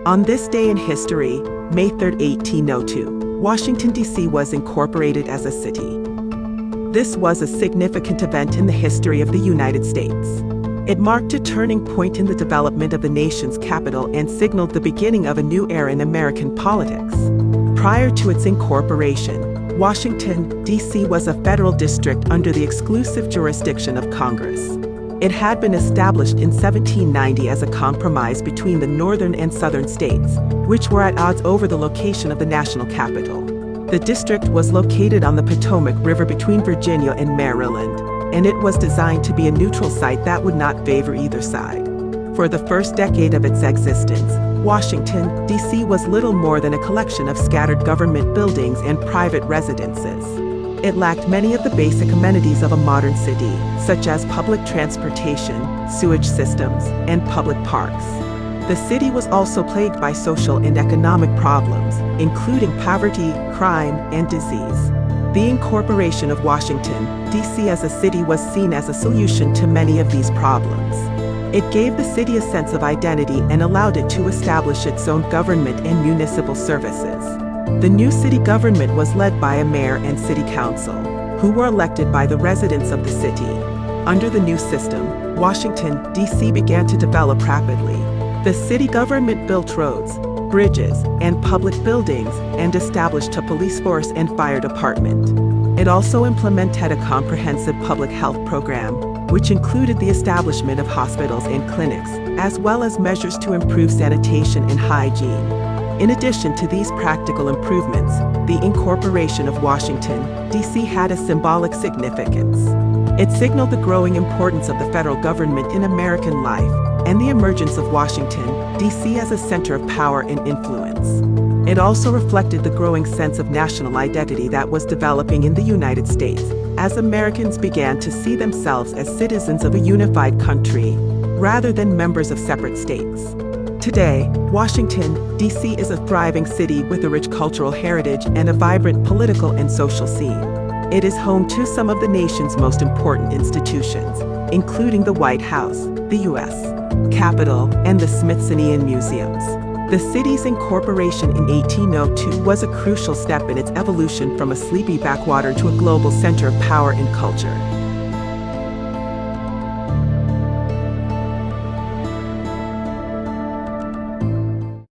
On this day in history, May 3, 1802, Washington, D.C. was incorporated as a city. This was a significant event in the history of the United States. It marked a turning point in the development of the nation's capital and signaled the beginning of a new era in American politics. Prior to its incorporation, Washington, D.C. was a federal district under the exclusive jurisdiction of Congress. It had been established in 1790 as a compromise between the northern and southern states, which were at odds over the location of the national capital. The district was located on the Potomac River between Virginia and Maryland, and it was designed to be a neutral site that would not favor either side. For the first decade of its existence, Washington, D.C. was little more than a collection of scattered government buildings and private residences. It lacked many of the basic amenities of a modern city, such as public transportation, sewage systems, and public parks. The city was also plagued by social and economic problems, including poverty, crime, and disease. The incorporation of Washington, D.C. as a city was seen as a solution to many of these problems. It gave the city a sense of identity and allowed it to establish its own government and municipal services. The new city government was led by a mayor and city council, who were elected by the residents of the city. Under the new system, Washington, D.C. began to develop rapidly. The city government built roads, bridges, and public buildings, and established a police force and fire department. It also implemented a comprehensive public health program, which included the establishment of hospitals and clinics, as well as measures to improve sanitation and hygiene. In addition to these practical improvements, the incorporation of Washington, D.C. had a symbolic significance. It signaled the growing importance of the federal government in American life and the emergence of Washington, D.C. as a center of power and influence. It also reflected the growing sense of national identity that was developing in the United States, as Americans began to see themselves as citizens of a unified country, rather than members of separate states. Today, Washington, D.C. is a thriving city with a rich cultural heritage and a vibrant political and social scene. It is home to some of the nation's most important institutions, including the White House, the U.S. Capitol, and the Smithsonian Museums. The city's incorporation in 1802 was a crucial step in its evolution from a sleepy backwater to a global center of power and culture.